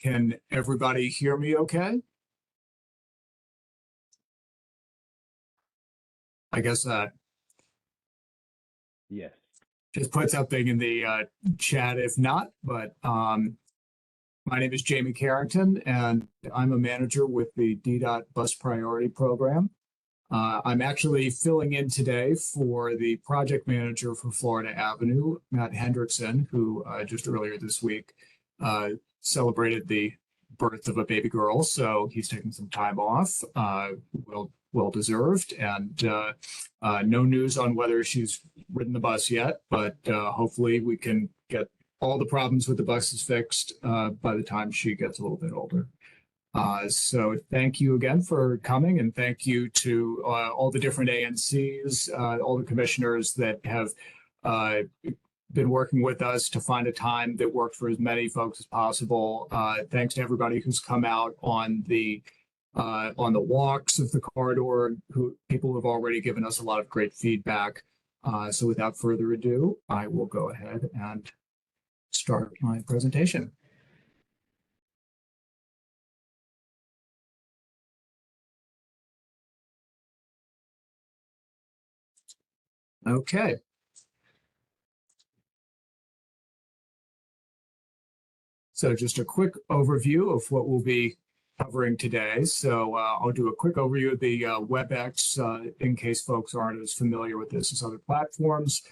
Can everybody hear me okay? I guess Yes. just put something in the chat if not, but my name is Jamie Carrington, and I'm a manager with the DDOT Bus Priority Program. I'm actually filling in today for the project manager for Florida Avenue, Matt Hendrickson, who just earlier this week celebrated the birth of a baby girl. So he's taking some time off, well deserved, and no news on whether she's ridden the bus yet, but hopefully we can get all the problems with the buses fixed by the time she gets a little bit older. So thank you again for coming, and thank you to all the different ANCs, all the commissioners that have been working with us to find a time that worked for as many folks as possible. Thanks to everybody who's come out on the walks of the corridor, people have already given us a lot of great feedback. So without further ado, I will go ahead and start my presentation. Okay. So just a quick overview of what we'll be covering today. So I'll do a quick overview of the WebEx in case folks aren't as familiar with this as other platforms.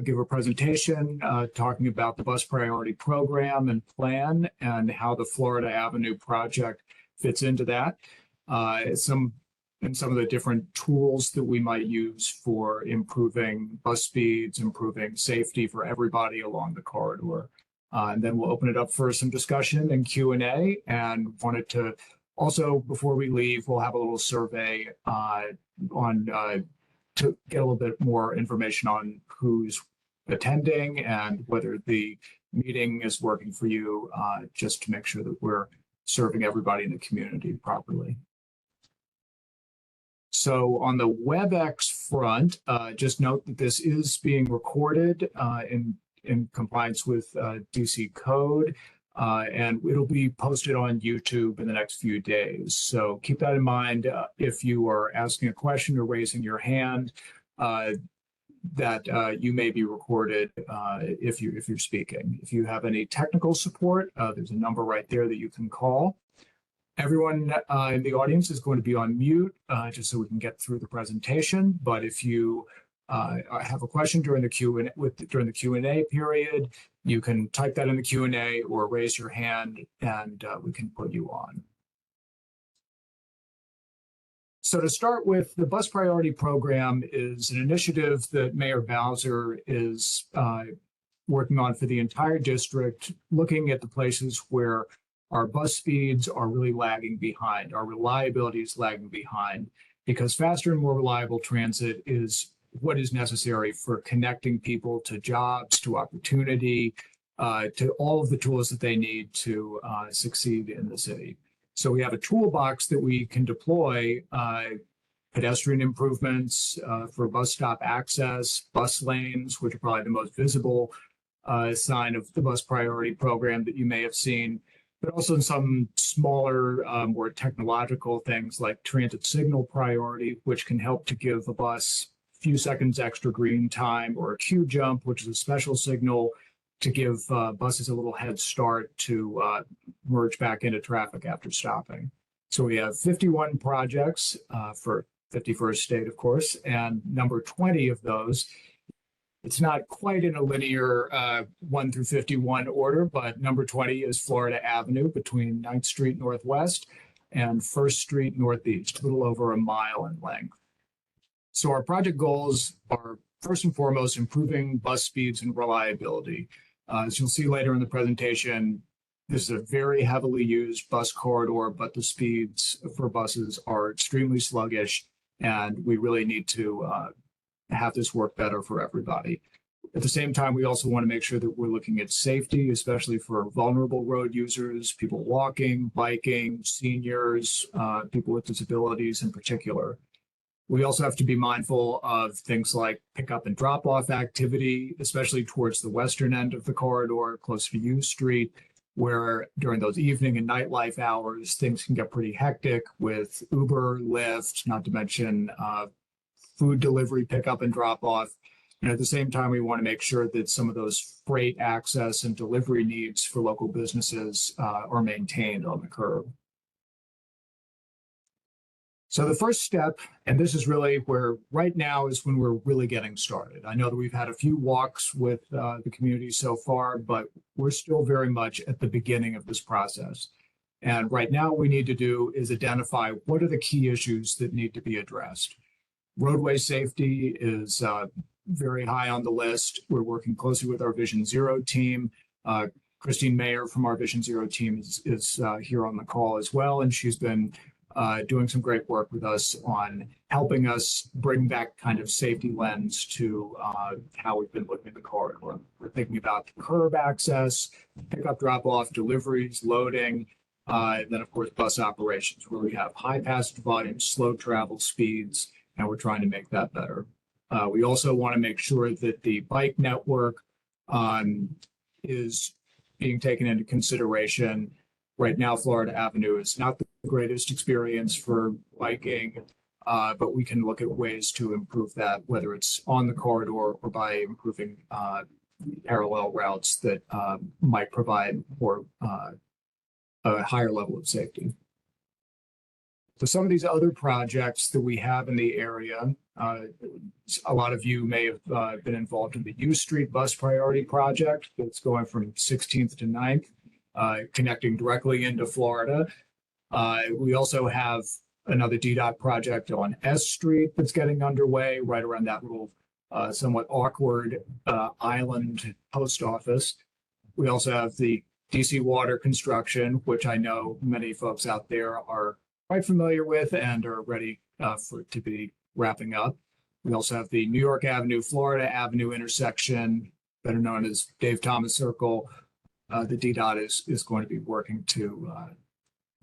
Give a presentation talking about the bus priority program and plan and how the Florida Avenue project fits into that. Some of the different tools that we might use for improving bus speeds, improving safety for everybody along the corridor. And then we'll open it up for some discussion and Q&A, and wanted to also, before we leave, we'll have a little survey to get a little bit more information on who's attending and whether the meeting is working for you, just to make sure that we're serving everybody in the community properly. So on the WebEx front, just note that this is being recorded in compliance with DC code, and it'll be posted on YouTube in the next few days. So keep that in mind if you are asking a question or raising your hand, that you may be recorded if you're speaking. If you have any technical support, there's a number right there that you can call. Everyone in the audience is going to be on mute, just so we can get through the presentation. But if you have a question during the Q&A period, you can type that in the Q&A or raise your hand, and we can put you on. So to start with, the Bus Priority Program is an initiative that Mayor Bowser is working on for the entire district, looking at the places where our bus speeds are really lagging behind, our reliability is lagging behind, because faster and more reliable transit is what is necessary for connecting people to jobs, to opportunity, to all of the tools that they need to succeed in the city. So we have a toolbox that we can deploy, pedestrian improvements for bus stop access, bus lanes, which are probably the most visible sign of the Bus Priority Program that you may have seen, but also some smaller, more technological things like transit signal priority, which can help to give a bus a few seconds extra green time, or a queue jump, which is a special signal to give buses a little head start to merge back into traffic after stopping. So we have 51 projects for 51st state, of course, and number 20 of those. It's not quite in a linear 1 through 51 order, but number 20 is Florida Avenue between 9th Street Northwest and 1st Street Northeast, a little over a mile in length. So our project goals are, first and foremost, improving bus speeds and reliability. As you'll see later in the presentation, this is a very heavily used bus corridor, but the speeds for buses are extremely sluggish, and we really need to have this work better for everybody. At the same time, we also want to make sure that we're looking at safety, especially for vulnerable road users, people walking, biking, seniors, people with disabilities in particular. We also have to be mindful of things like pickup and drop-off activity, especially towards the western end of the corridor, close to U Street, where during those evening and nightlife hours, things can get pretty hectic with Uber, Lyft, not to mention food delivery, pickup and drop off. And at the same time, we want to make sure that some of those freight access and delivery needs for local businesses are maintained on the curb. So the first step, and this is really where right now is when we're really getting started. I know that we've had a few walks with the community so far, but we're still very much at the beginning of this process. And right now, what we need to do is identify what are the key issues that need to be addressed. Roadway safety is very high on the list. We're working closely with our Vision Zero team. Christine Mayer from our Vision Zero team is here on the call as well, and she's been doing some great work with us on helping us bring that kind of safety lens to how we've been looking at the corridor. We're thinking about curb access, pickup, drop-off, deliveries, loading, and then, of course, bus operations, where we have high passenger volumes, slow travel speeds, and we're trying to make that better. We also want to make sure that the bike network is being taken into consideration. Right now, Florida Avenue is not the greatest experience for biking, but we can look at ways to improve that, whether it's on the corridor or by improving parallel routes that might provide more a higher level of safety. So some of these other projects that we have in the area, a lot of you may have been involved in the U Street Bus Priority Project that's going from 16th to 9th. Connecting directly into Florida. We also have another DDOT project on S Street that's getting underway right around that little somewhat awkward island post office. We also have the DC water construction, which I know many folks out there are quite familiar with and are ready for it to be wrapping up. We also have the New York Avenue, Florida Avenue intersection, better known as Dave Thomas Circle. The DDOT is going to be working to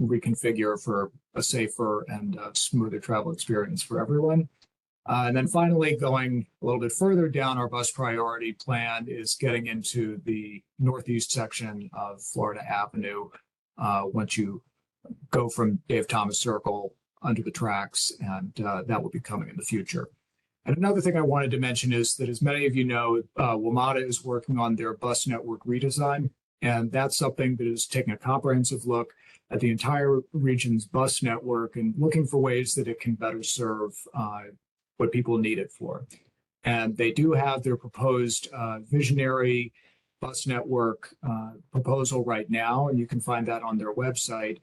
reconfigure for a safer and smoother travel experience for everyone. And then finally, going a little bit further down our bus priority plan is getting into the northeast section of Florida Avenue once you go from Dave Thomas Circle under the tracks, and that will be coming in the future. And another thing I wanted to mention is that, as many of you know, WMATA is working on their bus network redesign. And that's something that is taking a comprehensive look at the entire region's bus network and looking for ways that it can better serve what people need it for. And they do have their proposed visionary bus network proposal right now, and you can find that on their website.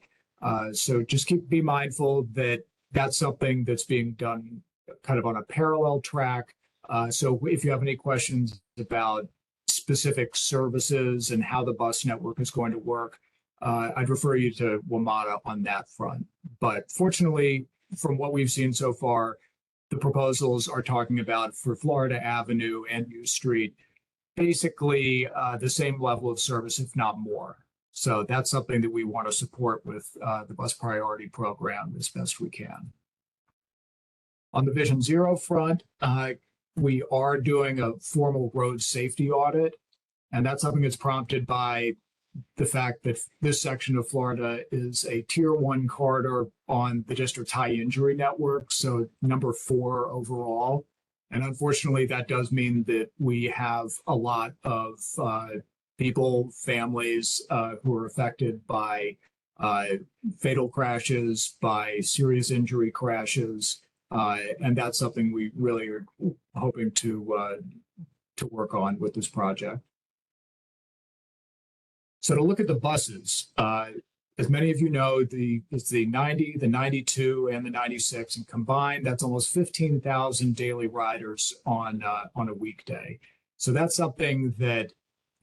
So just be mindful that that's something that's being done kind of on a parallel track. So if you have any questions about specific services and how the bus network is going to work, I'd refer you to WMATA on that front. But fortunately, from what we've seen so far, the proposals are talking about for Florida Avenue and U Street, basically the same level of service, if not more. So that's something that we want to support with the bus priority program as best we can. On the Vision Zero front, we are doing a formal road safety audit, and that's something that's prompted by the fact that this section of Florida is a Tier 1 corridor on the district's high injury network, so number 4 overall. And unfortunately, that does mean that we have a lot of people, families who are affected by fatal crashes, by serious injury crashes, and that's something we really are hoping to work on with this project. So to look at the buses, as many of you know, it's the 90, the 92, and the 96, and combined, that's almost 15,000 daily riders on a weekday. So that's something that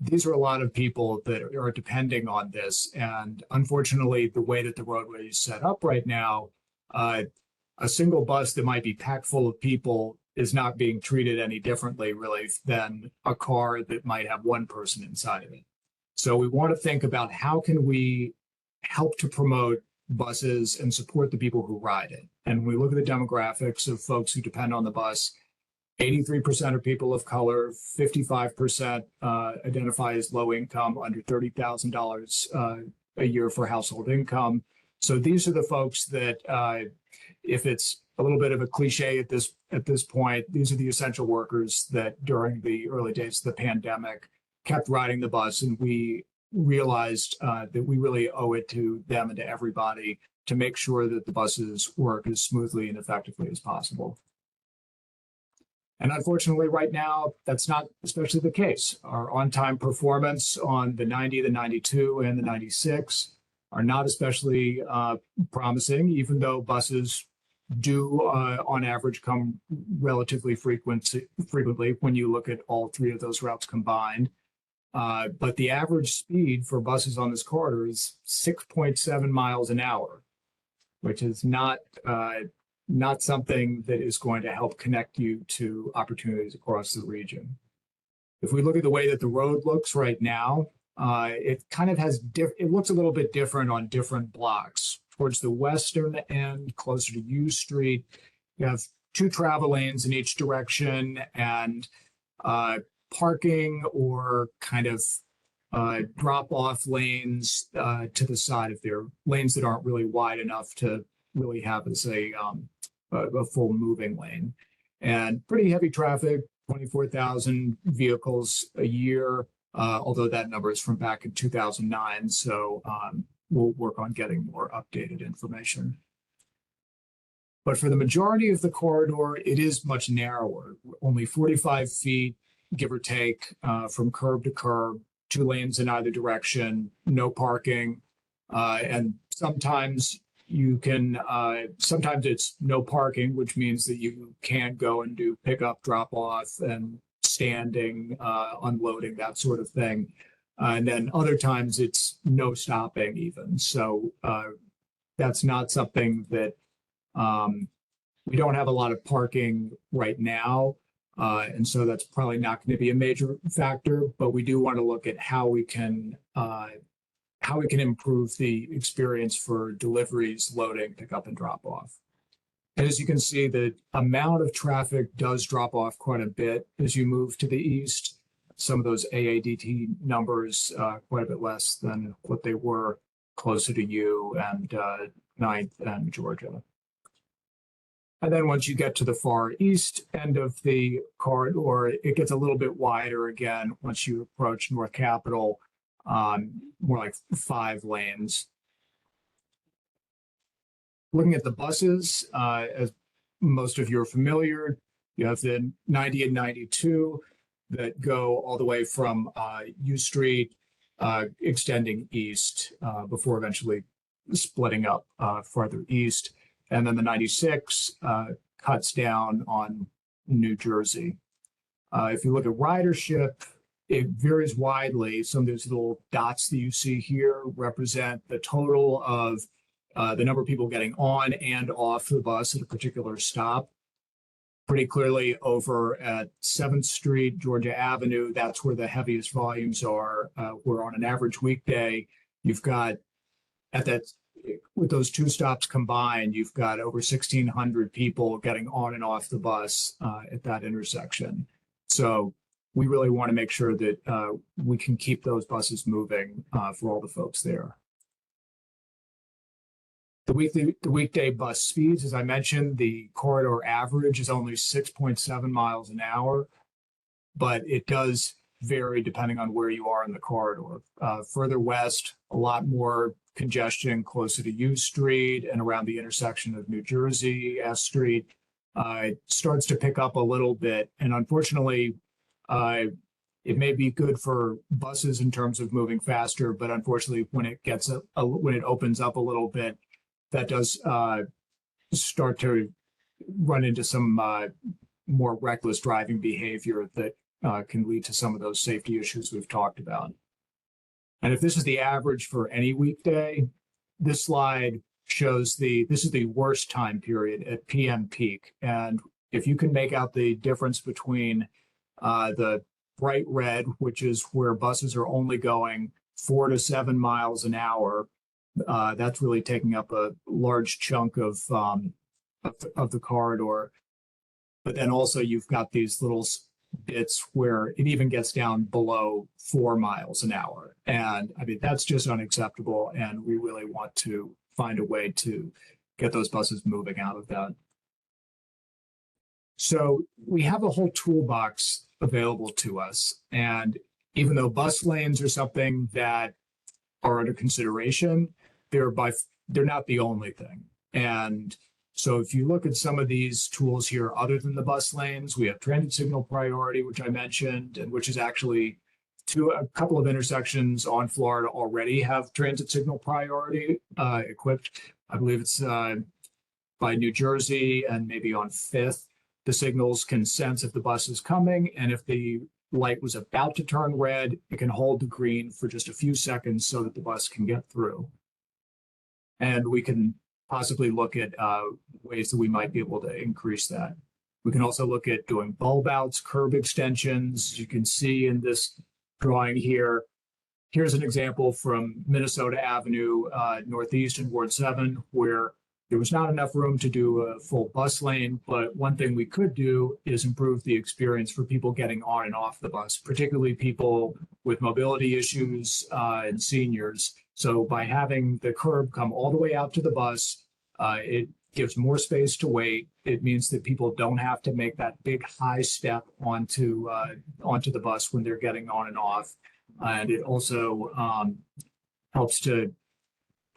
these are a lot of people that are depending on this. And unfortunately, the way that the roadway is set up right now, a single bus that might be packed full of people is not being treated any differently, really, than a car that might have one person inside of it. So we want to think about how can we help to promote buses and support the people who ride it. And when we look at the demographics of folks who depend on the bus, 83% are people of color, 55% identify as low income, under $30,000 a year for household income. So these are the folks that, if it's a little bit of a cliche at this point, these are the essential workers that during the early days of the pandemic kept riding the bus, and we realized that we really owe it to them and to everybody to make sure that the buses work as smoothly and effectively as possible. And unfortunately, right now, that's not especially the case. Our on-time performance on the 90, the 92, and the 96 are not especially promising, even though buses do, on average, come relatively frequently when you look at all three of those routes combined. But the average speed for buses on this corridor is 6.7 miles an hour, which is not something that is going to help connect you to opportunities across the region. If we look at the way that the road looks right now, it kind of has, it looks a little bit different on different blocks. Towards the western end, closer to U Street, you have 2 travel lanes in each direction, and parking or kind of drop-off lanes to the side of their lanes that aren't really wide enough to really have as a full moving lane. And pretty heavy traffic, 24,000 vehicles a year, although that number is from back in 2009. So we'll work on getting more updated information. But for the majority of the corridor, it is much narrower, only 45 feet, give or take, from curb to curb, 2 lanes in either direction, no parking, and sometimes you can, sometimes it's no parking, which means that you can't go and do pickup, drop off, and standing, unloading, that sort of thing. And then other times it's no stopping even. So that's not something that, we don't have a lot of parking right now. And so that's probably not going to be a major factor, but we do want to look at how we can improve the experience for deliveries, loading, pickup, and drop off. And as you can see, the amount of traffic does drop off quite a bit as you move to the east. Some of those AADT numbers quite a bit less than what they were closer to U and 9th and Georgia. And then once you get to the far east end of the corridor, it gets a little bit wider again once you approach North Capitol, more like 5 lanes. Looking at the buses, as most of you are familiar, you have the 90 and 92 that go all the way from U Street, extending east before eventually splitting up farther east. And then the 96 cuts down on New Jersey. If you look at ridership, it varies widely. Some of those little dots that you see here represent the total of the number of people getting on and off the bus at a particular stop. Pretty clearly over at 7th Street, Georgia Avenue, that's where the heaviest volumes are. Where on an average weekday, you've got, at that, with those 2 stops combined, you've got over 1,600 people getting on and off the bus at that intersection. So we really want to make sure that we can keep those buses moving for all the folks there. The weekday bus speeds, as I mentioned, the corridor average is only 6.7 miles an hour, but it does vary depending on where you are in the corridor. Further west, a lot more congestion closer to U Street and around the intersection of New Jersey, S Street. It starts to pick up a little bit, and unfortunately, it may be good for buses in terms of moving faster, but unfortunately, when it gets when it opens up a little bit, that does start to run into some more reckless driving behavior that can lead to some of those safety issues we've talked about. And if this is the average for any weekday, this slide shows this is the worst time period at PM peak. And if you can make out the difference between the bright red, which is where buses are only going 4 to 7 miles an hour, that's really taking up a large chunk of the corridor. But then also you've got these little bits where it even gets down below 4 miles an hour. And I mean, that's just unacceptable. And we really want to find a way to get those buses moving out of that. So we have a whole toolbox available to us. And even though bus lanes are something that are under consideration, they're not the only thing. And so if you look at some of these tools here, other than the bus lanes, we have transit signal priority, which I mentioned, and which is actually a couple of intersections on Florida already have transit signal priority equipped. I believe it's by New Jersey and maybe on 5th. The signals can sense if the bus is coming, and if the light was about to turn red, it can hold the green for just a few seconds so that the bus can get through. And we can possibly look at ways that we might be able to increase that. We can also look at doing bulb outs, curb extensions. You can see in this drawing here, here's an example from Minnesota Avenue Northeast in Ward 7, where there was not enough room to do a full bus lane, but one thing we could do is improve the experience for people getting on and off the bus, particularly people with mobility issues and seniors. So by having the curb come all the way out to the bus, it gives more space to wait. It means that people don't have to make that big high step onto the bus when they're getting on and off. And it also helps to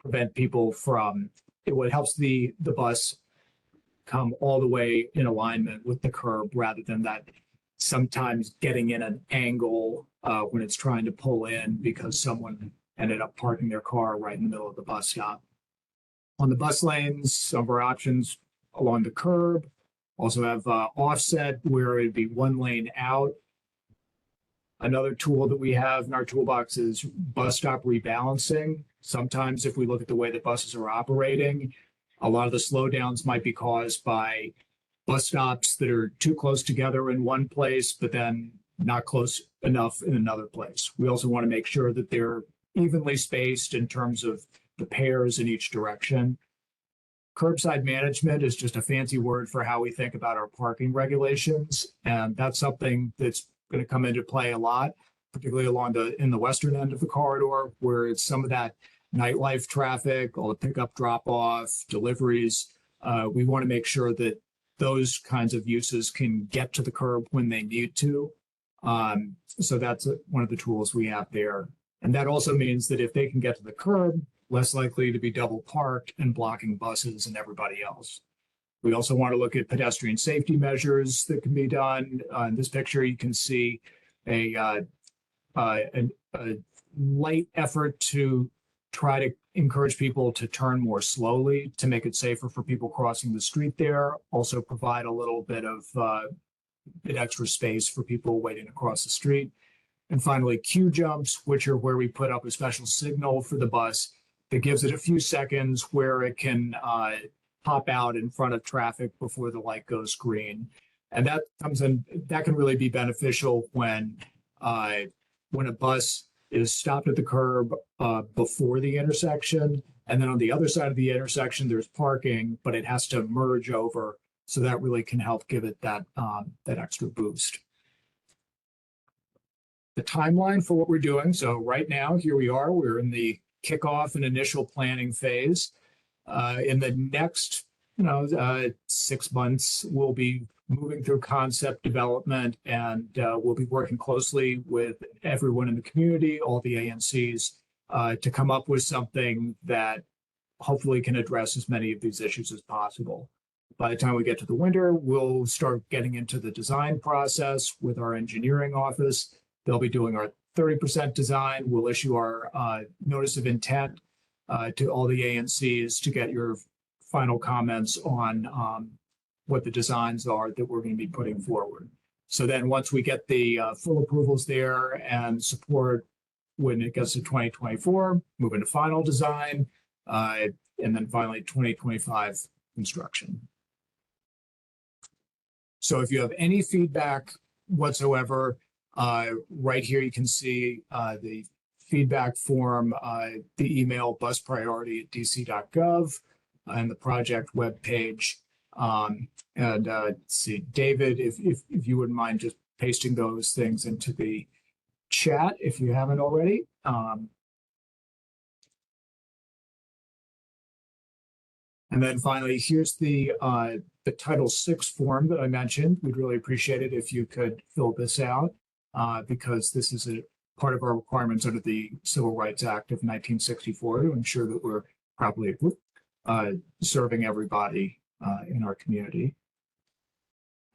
prevent people from, it helps the bus come all the way in alignment with the curb rather than that sometimes getting in an angle when it's trying to pull in because someone ended up parking their car right in the middle of the bus stop. On the bus lanes, some of our options along the curb also have offset where it'd be one lane out. Another tool that we have in our toolbox is bus stop rebalancing. Sometimes if we look at the way that buses are operating, a lot of the slowdowns might be caused by bus stops that are too close together in one place, but then not close enough in another place. We also want to make sure that they're evenly spaced in terms of the pairs in each direction. Curbside management is just a fancy word for how we think about our parking regulations. And that's something that's going to come into play a lot, particularly in the western end of the corridor, where it's some of that nightlife traffic, all the pickup, drop off, deliveries. We want to make sure that those kinds of uses can get to the curb when they need to. So that's one of the tools we have there. And that also means that if they can get to the curb, less likely to be double parked and blocking buses and everybody else. We also want to look at pedestrian safety measures that can be done. In this picture, you can see a light effort to try to encourage people to turn more slowly to make it safer for people crossing the street there. Also provide a little bit of extra space for people waiting across the street. And finally, queue jumps, which are where we put up a special signal for the bus that gives it a few seconds where it can pop out in front of traffic before the light goes green. And that can really be beneficial when a bus is stopped at the curb before the intersection. And then on the other side of the intersection, there's parking, but it has to merge over. So that really can help give it that extra boost. The timeline for what we're doing. So right now, here we are, we're in the kickoff and initial planning phase. In the next 6 months, we'll be moving through concept development, and we'll be working closely with everyone in the community, all the ANCs, to come up with something that hopefully can address as many of these issues as possible. By the time we get to the winter, we'll start getting into the design process with our engineering office. They'll be doing our 30% design. We'll issue our notice of intent to all the ANCs to get your final comments on what the designs are that we're going to be putting forward. So then once we get the full approvals there and support when it gets to 2024, move into final design, and then finally 2025 construction. So if you have any feedback whatsoever, right here you can see the feedback form, the email buspriority@dc.gov, and the project webpage. Let's see, David, if you wouldn't mind just pasting those things into the chat if you haven't already. And then finally, here's the Title VI form that I mentioned. We'd really appreciate it if you could fill this out because this is a part of our requirements under the Civil Rights Act of 1964 to ensure that we're properly serving everybody in our community.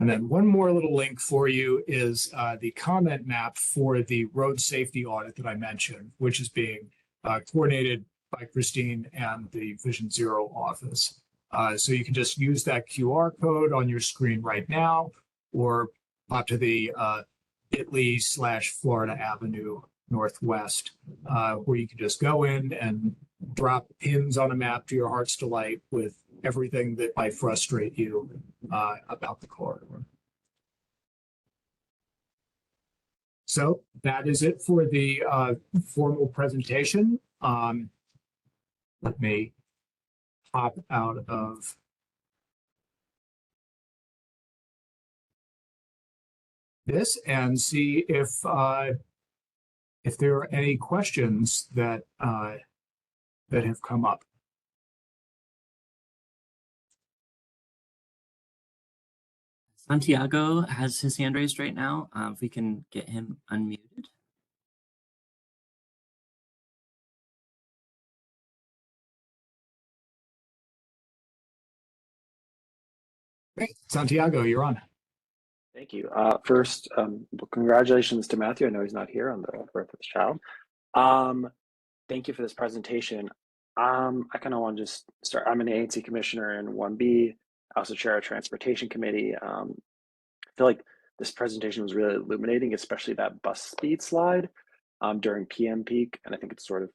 And then one more little link for you is the comment map for the road safety audit that I mentioned, which is being coordinated by Christine and the Vision Zero office. So you can just use that QR code on your screen right now, or pop to the bit.ly/Florida Avenue Northwest, where you can just go in and drop pins on a map to your heart's delight with everything that might frustrate you about the corridor. So that is it for the formal presentation. Let me pop out of this and see if there are any questions that that have come up. Santiago has his hand raised right now. If we can get him unmuted. Great. Santiago, you're on. Thank you. First, congratulations to Matthew. I know he's not here on the birth of his child. Thank you for this presentation. I kind of want to just start. I'm an ANC commissioner in 1B. I also chair a transportation committee. I feel like this presentation was really illuminating, especially that bus speed slide during PM peak. And I think it's sort of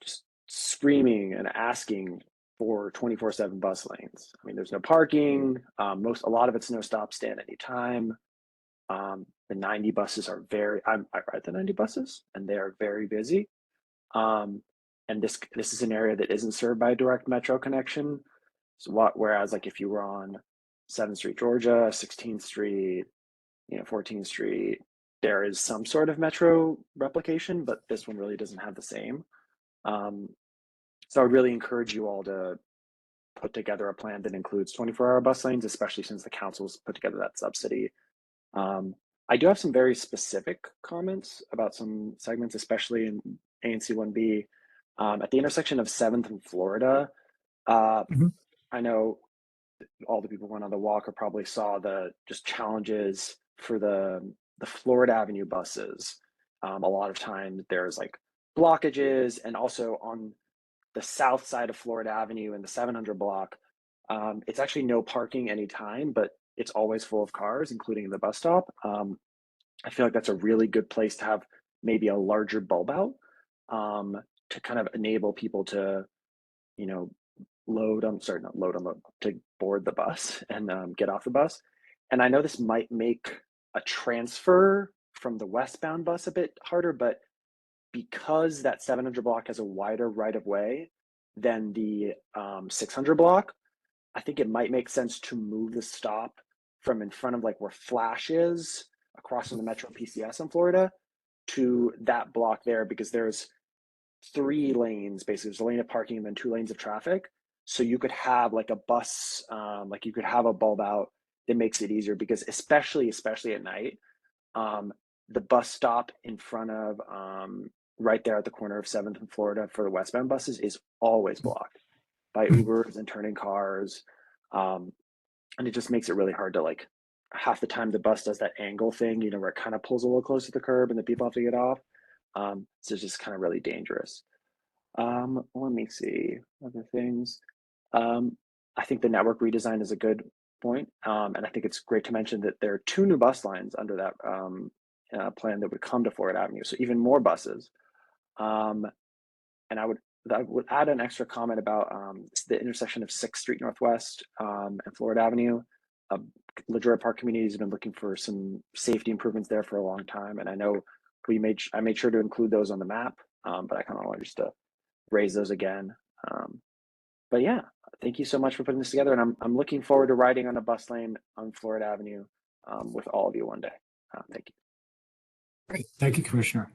just screaming and asking for 24/7 bus lanes. I mean, there's no parking. A lot of it's no stop stand anytime. The 90 buses are I ride the 90 buses, and they are very busy. And this is an area that isn't served by a direct metro connection. So whereas like if you were on 7th Street, Georgia, 16th Street, 14th Street, there is some sort of metro replication, but this one really doesn't have the same. So I really encourage you all to put together a plan that includes 24-hour bus lanes, especially since the council's put together that subsidy. I do have some very specific comments about some segments, especially in ANC 1B. At the intersection of 7th and Florida, I know all the people who went on the walk or probably saw the just challenges for the Florida Avenue buses. A lot of times there's like blockages, and also on the south side of Florida Avenue in the 700 block, it's actually no parking anytime, but it's always full of cars, including the bus stop. I feel like that's a really good place to have maybe a larger bulb out to kind of enable people to, to board the bus and get off the bus. And I know this might make a transfer from the westbound bus a bit harder, but because that 700 block has a wider right of way than the 600 block, I think it might make sense to move the stop from in front of like where Flash is across from the Metro PCS in Florida to that block there, because there's 3 lanes, basically there's a lane of parking and then 2 lanes of traffic. So you could have like a bus, like you could have a bulb out that makes it easier, because especially at night, the bus stop in front of right there at the corner of 7th and Florida for the westbound buses is always blocked by Ubers and turning cars. And it just makes it really hard to, like, half the time the bus does that angle thing, where it kind of pulls a little close to the curb and the people have to get off. So it's just kind of really dangerous. Let me see other things. I think the network redesign is a good point. And I think it's great to mention that there are 2 new bus lines under that plan that would come to Florida Avenue. So even more buses. And I would add an extra comment about the intersection of 6th Street Northwest and Florida Avenue. LaJoy Park communities have been looking for some safety improvements there for a long time, and I know I made sure to include those on the map, but I kind of wanted just to raise those again. But yeah, thank you so much for putting this together, and I'm looking forward to riding on a bus lane on Florida Avenue with all of you one day. Thank you. Great. Thank you, Commissioner.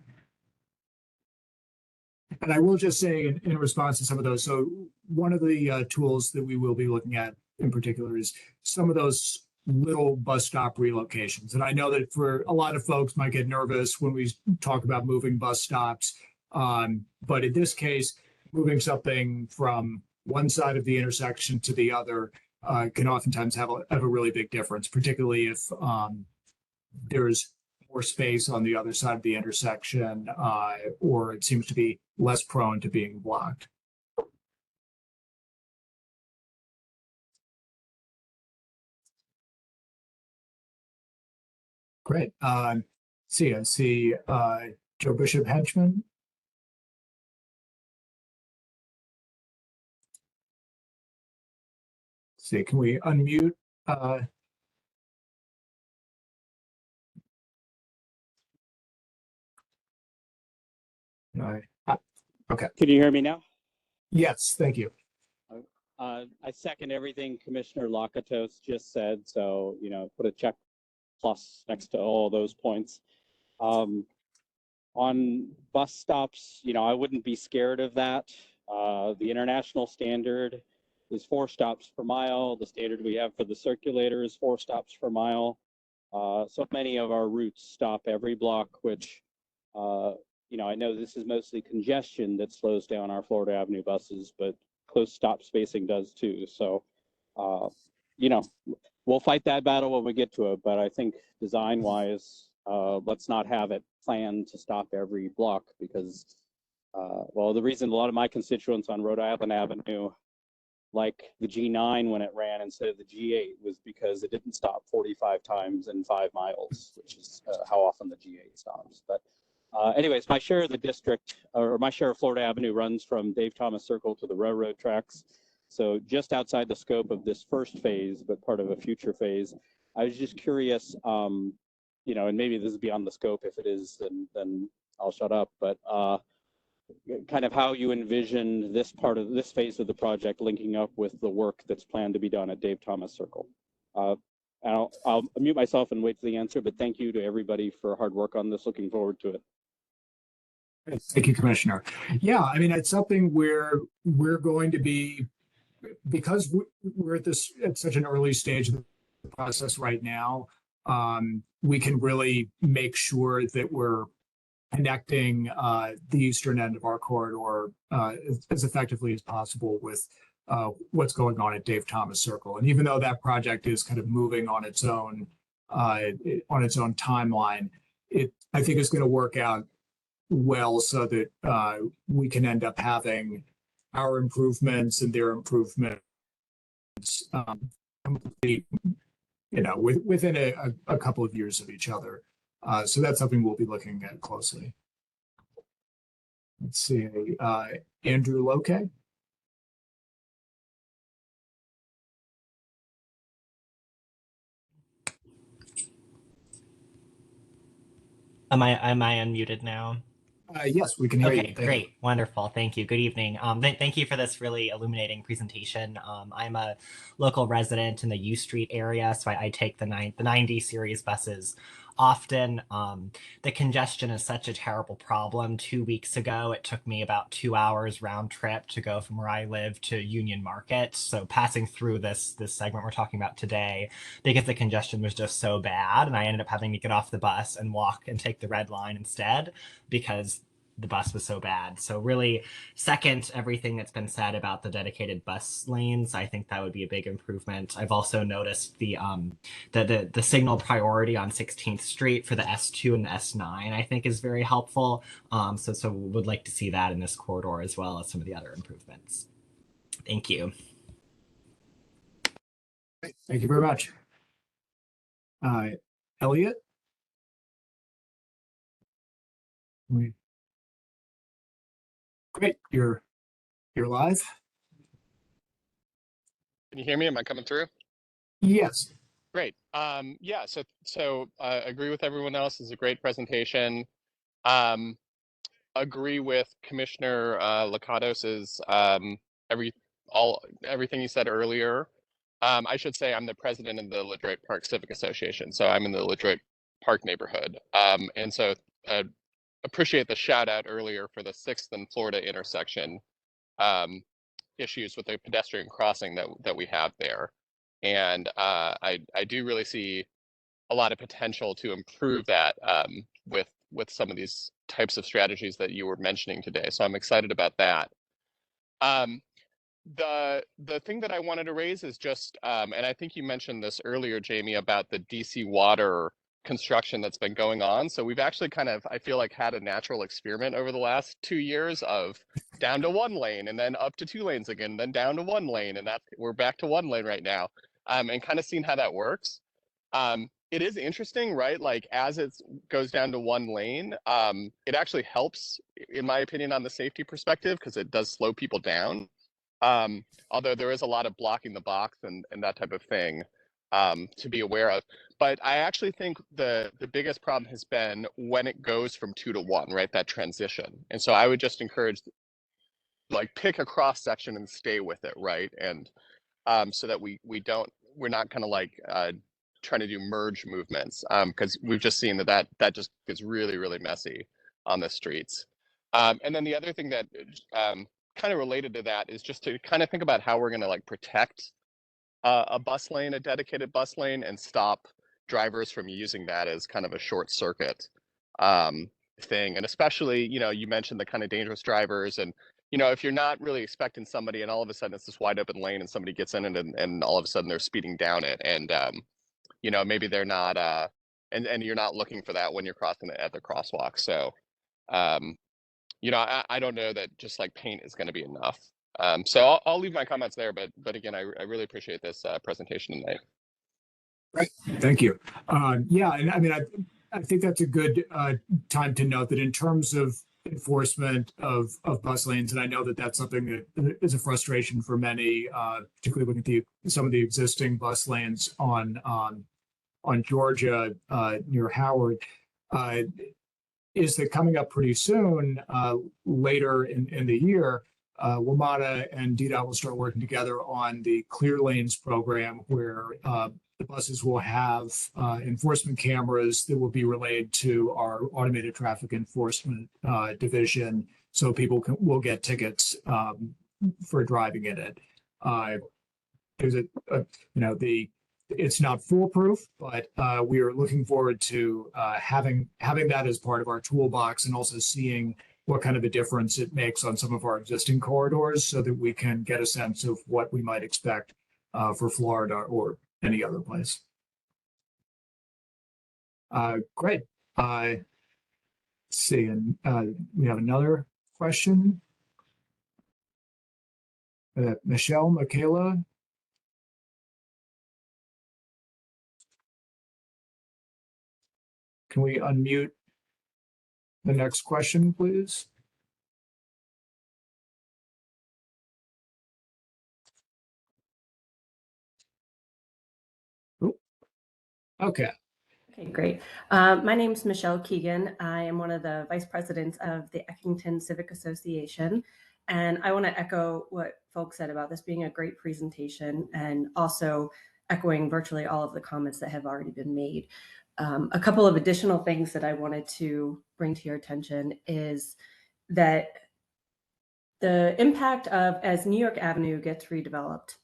And I will just say in response to some of those, so one of the tools that we will be looking at in particular is some of those little bus stop relocations. And I know that for a lot of folks might get nervous when we talk about moving bus stops. But in this case, moving something from one side of the intersection to the other can oftentimes have a really big difference, particularly if there's more space on the other side of the intersection, or it seems to be less prone to being blocked. Great. I see Joe Bishop Henchman. See, can we unmute? Okay. Can you hear me now? Yes, thank you. I second everything Commissioner Lakatos just said. So, put a check plus next to all those points. On bus stops, I wouldn't be scared of that. The international standard is 4 stops per mile. The standard we have for the circulator is 4 stops per mile. So many of our routes stop every block, which, I know this is mostly congestion that slows down our Florida Avenue buses, but close stop spacing does too. So, we'll fight that battle when we get to it. But I think design-wise, let's not have it planned to stop every block because, the reason a lot of my constituents on Rhode Island Avenue like the G9 when it ran instead of the G8 was because it didn't stop 45 times in 5 miles, which is how often the G8 stops. But anyways, my share of the district, or my share of Florida Avenue runs from Dave Thomas Circle to the railroad tracks. So just outside the scope of this first phase, but part of a future phase. I was just curious, and maybe this is beyond the scope. If it is, then I'll shut up. But kind of how you envisioned this part of this phase of the project linking up with the work that's planned to be done at Dave Thomas Circle. I'll mute myself and wait for the answer, but thank you to everybody for hard work on this. Looking forward to it. Thank you, Commissioner. Yeah, I mean, it's something where we're going to be, because we're at such an early stage of the process right now, we can really make sure that we're connecting the eastern end of our corridor as effectively as possible with what's going on at Dave Thomas Circle. And even though that project is kind of moving on its own timeline, I think it's going to work out well so that we can end up having our improvements and their improvements complete, within a couple of years of each other. So that's something we'll be looking at closely. Let's see, Andrew Loke. Am I unmuted now? Yes, we can hear you. Okay, great, wonderful, thank you. Good evening. Thank you for this really illuminating presentation. I'm a local resident in the U Street area, so I take the 90 series buses often. The congestion is such a terrible problem. 2 weeks ago, it took me about 2 hours round trip to go from where I live to Union Market. So passing through this segment we're talking about today, because the congestion was just so bad, and I ended up having to get off the bus and walk and take the red line instead because the bus was so bad. So really second everything that's been said about the dedicated bus lanes. I think that would be a big improvement. I've also noticed the signal priority on 16th Street for the S2 and the S9, I think is very helpful. So would like to see that in this corridor as well as some of the other improvements. Thank you. Thank you very much. Elliot? Great, you're live. Can you hear me? Am I coming through? Yes. Great. Yeah. So agree with everyone else. It's a great presentation. Agree with Commissioner Lakatos's everything you said earlier. I should say I'm the president of the Ledroit Park Civic Association, so I'm in the Ledroit Park neighborhood. And so appreciate the shout out earlier for the 6th and Florida intersection issues with the pedestrian crossing that we have there. And I do really see a lot of potential to improve that with some of these types of strategies that you were mentioning today. So I'm excited about that. The thing that I wanted to raise is just, and I think you mentioned this earlier, Jamie, about the DC water construction that's been going on. So we've actually kind of, I feel like, had a natural experiment over the last 2 years of down to 1 lane and then up to 2 lanes again, then down to 1 lane, and we're back to 1 lane right now, and kind of seeing how that works. It is interesting, right? Like as it goes down to 1 lane, it actually helps, in my opinion, on the safety perspective, because it does slow people down. Although there is a lot of blocking the box and that type of thing to be aware of. But I actually think the biggest problem has been when it goes from 2 to 1, right? That transition. And so I would just encourage, like, pick a cross section and stay with it, right? And so that we're not kind of like trying to do merge movements, because we've just seen that just gets really, really messy on the streets. And then the other thing that kind of related to that is just to kind of think about how we're going to like protect a bus lane, a dedicated bus lane, and stop drivers from using that as kind of a short circuit thing. And especially, you mentioned the kind of dangerous drivers, and if you're not really expecting somebody and all of a sudden it's this wide open lane and somebody gets in it and all of a sudden they're speeding down it, and maybe they're not and you're not looking for that when you're crossing it at the crosswalk. So I don't know that just like paint is going to be enough. So I'll leave my comments there, but again, I really appreciate this presentation tonight. Right, thank you. Yeah, and I mean, I think that's a good time to note that in terms of enforcement of bus lanes, and I know that that's something that is a frustration for many, particularly looking at some of the existing bus lanes on Georgia near Howard, is that coming up pretty soon, later in the year, WMATA and DDOT will start working together on the Clear Lanes program, where the buses will have enforcement cameras that will be relayed to our automated traffic enforcement division, so people will get tickets for driving in it. There's it's not foolproof, but we are looking forward to having that as part of our toolbox, and also seeing what kind of a difference it makes on some of our existing corridors, so that we can get a sense of what we might expect for Florida or any other place. Great. Let's see, and we have another question. Michaela. Can we unmute the next question, please? Oh, okay. Okay, great. My name is Michelle Keegan. I am one of the vice presidents of the Eckington Civic Association. And I want to echo what folks said about this being a great presentation, and also echoing virtually all of the comments that have already been made. A couple of additional things that I wanted to bring to your attention is that the impact of, as New York Avenue gets redeveloped,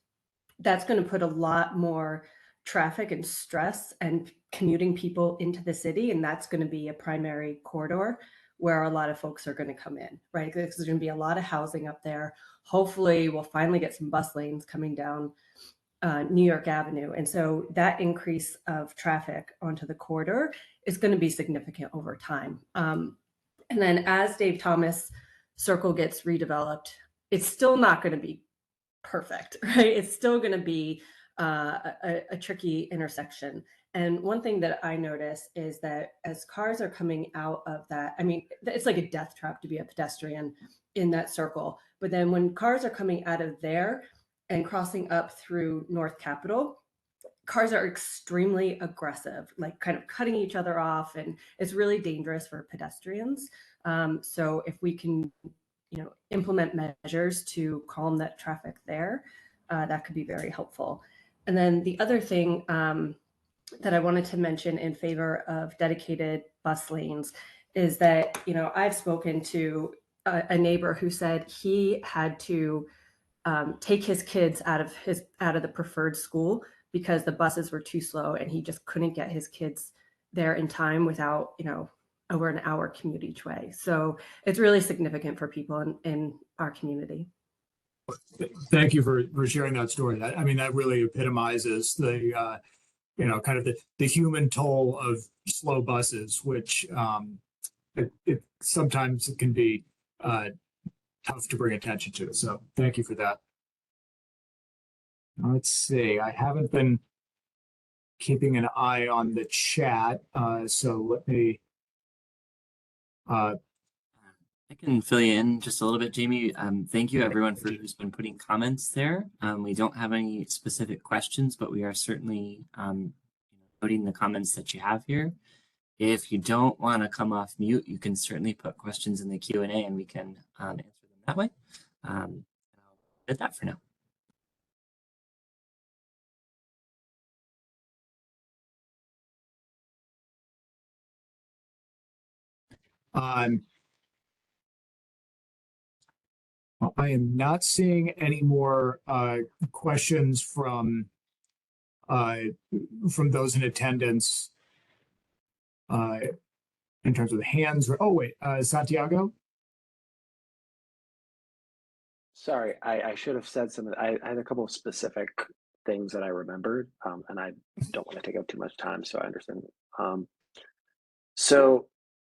that's going to put a lot more traffic and stress and commuting people into the city. And that's going to be a primary corridor where a lot of folks are going to come in, right? Because there's going to be a lot of housing up there. Hopefully we'll finally get some bus lanes coming down New York Avenue. And so that increase of traffic onto the corridor is going to be significant over time. And then as Dave Thomas Circle gets redeveloped, it's still not going to be perfect, right? It's still going to be a tricky intersection. And one thing that I notice is that as cars are coming out of that, I mean, it's like a death trap to be a pedestrian in that circle. But then when cars are coming out of there and crossing up through North Capitol, cars are extremely aggressive, like kind of cutting each other off, and it's really dangerous for pedestrians. So if we can, implement measures to calm that traffic there, that could be very helpful. And then the other thing that I wanted to mention in favor of dedicated bus lanes is that, I've spoken to a neighbor who said he had to take his kids out of the preferred school because the buses were too slow and he just couldn't get his kids there in time without, over an hour commute each way. So it's really significant for people in our community. Thank you for sharing that story. That really epitomizes the kind of the human toll of slow buses, which sometimes it can be tough to bring attention to. So thank you for that. Let's see. I haven't been keeping an eye on the chat, so let me. I can fill you in just a little bit, Jamie. Thank you everyone who's been putting comments there. We don't have any specific questions, but we are certainly noting the comments that you have here. If you don't want to come off mute, you can certainly put questions in the Q&A and we can answer them that way. I'll do that for now. I am not seeing any more questions from those in attendance in terms of hands. Oh wait, Santiago. Sorry, I should have said something. I had a couple of specific things that I remembered, and I don't want to take up too much time, so I understand. So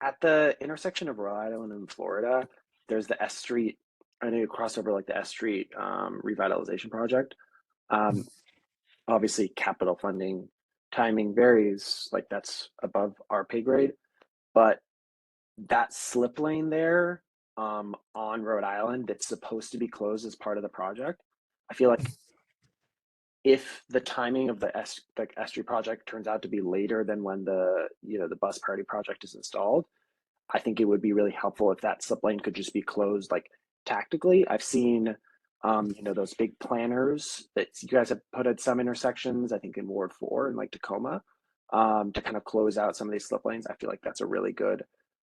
at the intersection of Rhode Island and Florida, there's the S Street. I know you cross over like the S Street revitalization project. Obviously, capital funding timing varies, like that's above our pay grade, but that slip lane there on Rhode Island that's supposed to be closed as part of the project, I feel like if the timing of the S Street project turns out to be later than when the bus priority project is installed, I think it would be really helpful if that slip lane could just be closed like tactically. I've seen those big planners that you guys have put at some intersections, I think in Ward 4 and like Tacoma, to kind of close out some of these slip lanes. I feel like that's a really good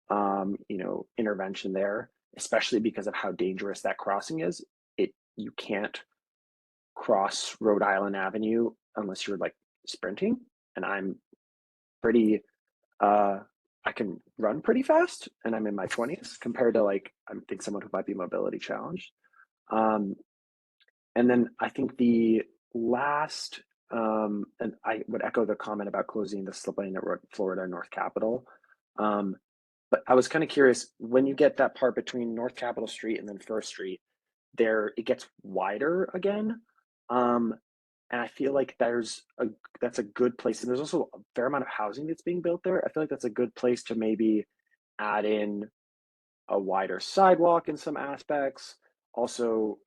intervention there, especially because of how dangerous that crossing is. You can't cross Rhode Island Avenue unless you're like sprinting, and I'm pretty I can run pretty fast, and I'm in my 20s compared to I think someone who might be mobility challenged. And then I think the last, and I would echo the comment about closing the slip lane at Florida North Capitol. But I was kind of curious, when you get that part between North Capitol Street and then First Street, it gets wider again. And I feel like that's a good place. And there's also a fair amount of housing that's being built there. I feel like that's a good place to maybe add in a wider sidewalk in some aspects. Also,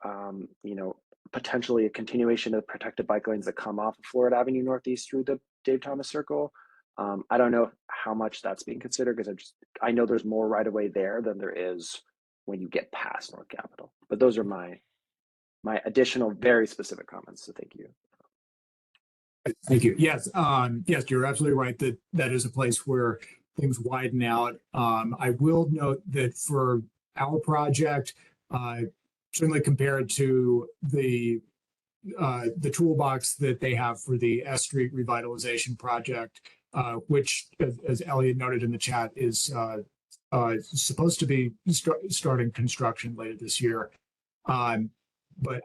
potentially a continuation of protected bike lanes that come off of Florida Avenue Northeast through the Dave Thomas Circle. I don't know how much that's being considered because I know there's more right of way there than there is when you get past North Capitol. But those are my additional very specific comments. So thank you. Thank you. Yes, yes, you're absolutely right that is a place where things widen out. I will note that for our project, certainly compared to the toolbox that they have for the S Street revitalization project, which, as Elliot noted in the chat, is supposed to be starting construction later this year. But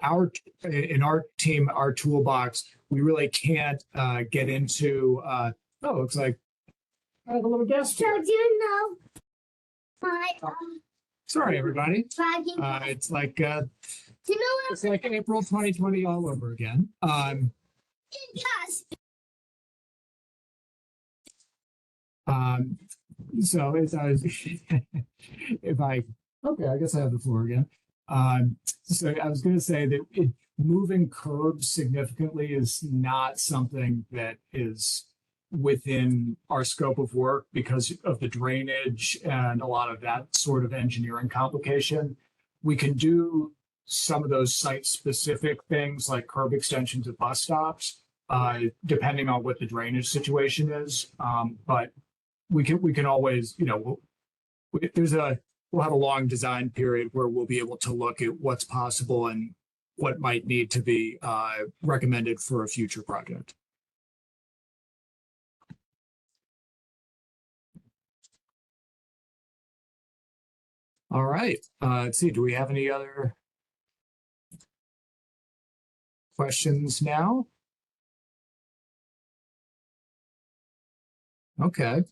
in our team, our toolbox, we really can't get into. Looks like I have a little guest. So do you know my Sorry, everybody. It's like do you know it's like April 2020 all over again. yes. So if I okay, I guess I have the floor again. So I was going to say that moving curbs significantly is not something that is within our scope of work because of the drainage and a lot of that sort of engineering complication. we can do some of those site-specific things like curb extensions at bus stops, depending on what the drainage situation is. But we can always, you know, we'll have a long design period where we'll be able to look at what's possible and what might need to be recommended for a future project. All right. Let's see. Do we have any other questions now? Okay.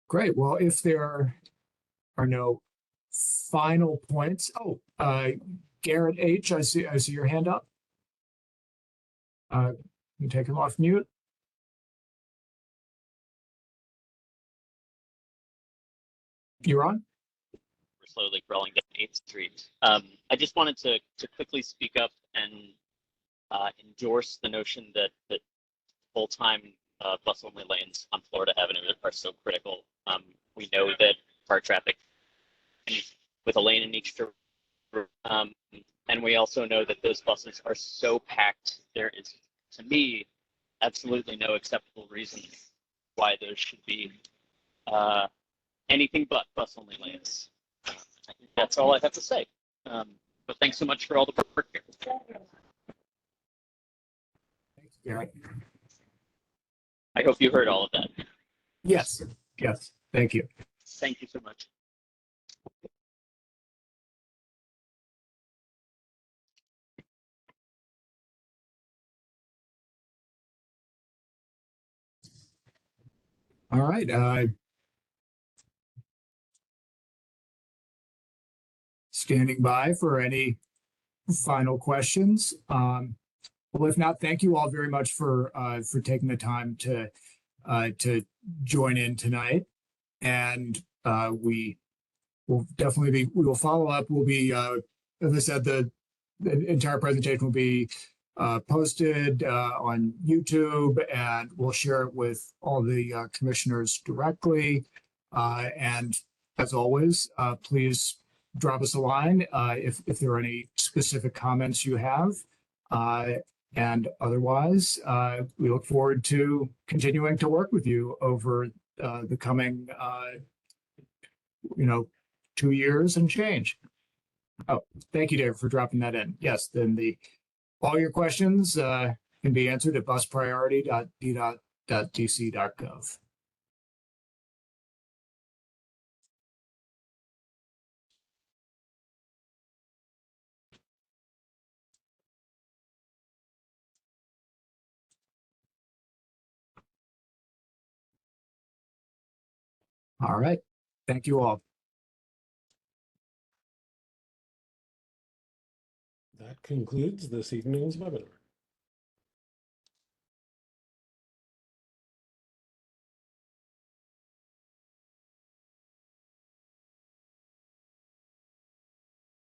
Great. Well, if there are no final points. Oh, Garrett H, I see your hand up. You take him off mute. You're on. We're slowly crawling down 8th Street. I just wanted to quickly speak up and endorse the notion that full-time bus-only lanes on Florida Avenue are so critical. We know that car traffic with a lane in each direction, and we also know that those buses are so packed. There is, to me, absolutely no acceptable reason why there should be anything but bus-only lanes. I think that's all I have to say. But thanks so much for all the work here. Thanks, Garrett. I hope you heard all of that. Yes. Yes. Thank you. Thank you so much. All right. Standing by for any final questions. Well, if not, thank you all very much for taking the time to join in tonight. And we will definitely we will follow up. We'll be, as I said, the entire presentation will be posted on YouTube, and we'll share it with all the commissioners directly. And as always, please drop us a line if there are any specific comments you have. And otherwise, we look forward to continuing to work with you over the coming, 2 years and change. Oh, thank you, David, for dropping that in. Yes, then all your questions can be answered at buspriority.ddot.dc.gov. All right. Thank you all. That concludes this evening's webinar.